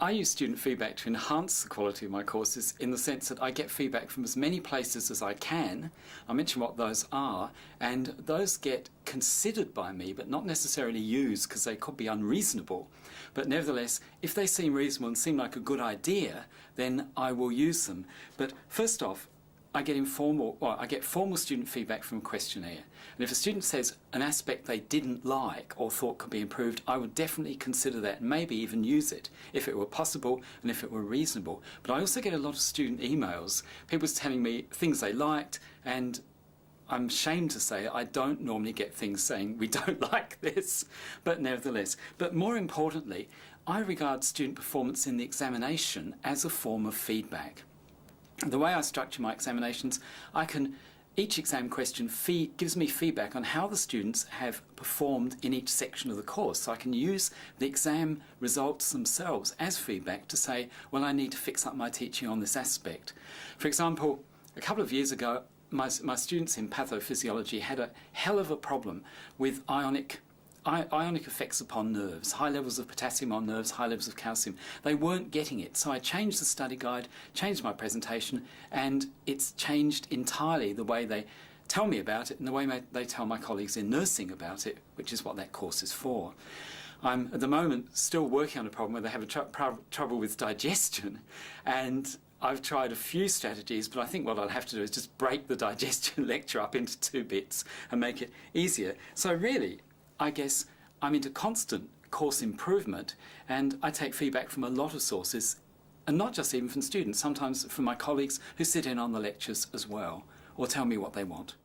I use student feedback to enhance the quality of my courses in the sense that I get feedback from as many places as I can. I'll mention what those are, and those get considered by me but not necessarily used because they could be unreasonable. But nevertheless, if they seem reasonable and seem like a good idea, then I will use them. But first off, I get formal student feedback from a questionnaire. And if a student says an aspect they didn't like or thought could be improved, I would definitely consider that and maybe even use it if it were possible and if it were reasonable. But I also get a lot of student emails, people telling me things they liked, and I'm ashamed to say I don't normally get things saying we don't like this, but nevertheless. But more importantly, I regard student performance in the examination as a form of feedback. The way I structure my examinations, each exam question gives me feedback on how the students have performed in each section of the course. So I can use the exam results themselves as feedback to say, well, I need to fix up my teaching on this aspect. For example, a couple of years ago, my students in pathophysiology had a hell of a problem with ionic effects upon nerves, high levels of potassium on nerves, high levels of calcium. They weren't getting it, so I changed the study guide, changed my presentation, and it's changed entirely the way they tell me about it and the way they tell my colleagues in nursing about it, which is what that course is for. I'm, at the moment, still working on a problem where they have trouble with digestion, and I've tried a few strategies, but I think what I'll have to do is just break the digestion lecture up into 2 bits and make it easier. So really, I guess I'm into constant course improvement, and I take feedback from a lot of sources, and not just even from students, sometimes from my colleagues who sit in on the lectures as well, or tell me what they want.